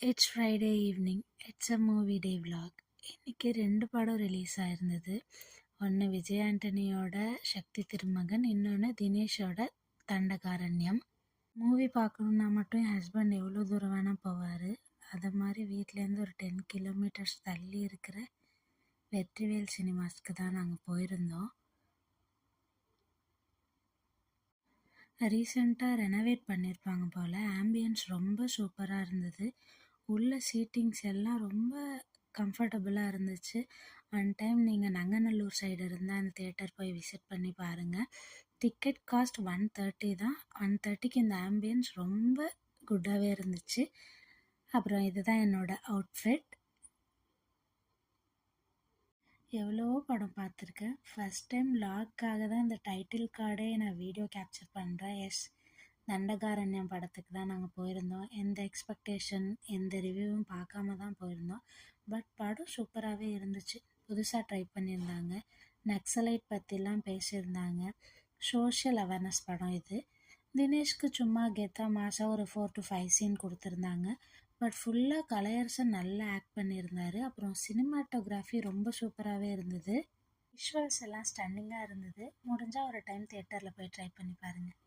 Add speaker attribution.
Speaker 1: It's Friday evening. It's a movie day vlog. இன்னைக்கு 2 படம் release ஆயிருந்தது. ஒன்று விஜய் ஆண்டனியோட சக்தி திருமகன், இன்னொன்று தினேஷோட தண்டகாரண்யம். மூவி பார்க்கணுன்னா மட்டும் என் ஹஸ்பண்ட் எவ்வளோ தூரம் வேணால் போவார். அதை மாதிரி வீட்டிலேருந்து ஒரு 10 கிலோமீட்டர்ஸ் தள்ளி இருக்கிற வெற்றிவேல் சினிமாஸ்க்கு தான் நாங்கள் போயிருந்தோம். ரீசெண்டாக ரெனோவேட் பண்ணியிருப்பாங்க போல். ஆம்பியன்ஸ் ரொம்ப சூப்பராக இருந்தது. உள்ள சீட்டிங்ஸ் எல்லாம் ரொம்ப கம்ஃபர்டபுளாக இருந்துச்சு. ஒன் டைம் நீங்கள் நங்கநல்லூர் சைடு இருந்தால் அந்த தேட்டர் போய் விசிட் பண்ணி பாருங்கள். டிக்கெட் காஸ்ட் 130 தான். 130க்கு இந்த ஆம்பியன்ஸ் ரொம்ப குட்டாகவே இருந்துச்சு. அப்புறம் இதுதான் என்னோடய அவுட்ஃபிட். எவ்வளவோ படம் பார்த்துருக்கேன். ஃபஸ்ட் டைம் லாக்காக தான் இந்த டைட்டில் கார்டே நான் வீடியோ கேப்சர் பண்ணுறேன். எஸ், தண்டகாரண்யம் படத்துக்கு தான் நாங்கள் போயிருந்தோம். எந்த எக்ஸ்பெக்டேஷன் எந்த ரிவ்யூவும் பார்க்காம தான் போயிருந்தோம். பட் படம் சூப்பராகவே இருந்துச்சு. புதுசாக ட்ரை பண்ணியிருந்தாங்க. நக்சலைட் பற்றிலாம் பேசியிருந்தாங்க. சோஷியல் அவேர்னஸ் படம் இது. தினேஷ்க்கு சும்மா கெத்தா மாதம் ஒரு 4 to 5 சீன் கொடுத்துருந்தாங்க. பட் ஃபுல்லாக கலையரசன் நல்லா ஆக்ட் பண்ணியிருந்தாரு. அப்புறம் சினிமாட்டோகிராஃபி ரொம்ப சூப்பராகவே இருந்தது. விஷுவல்ஸ் எல்லாம் ஸ்டன்னிங்காக இருந்தது. முடிஞ்சால் ஒரு டைம் தியேட்டரில் போய் ட்ரை பண்ணி பாருங்கள்.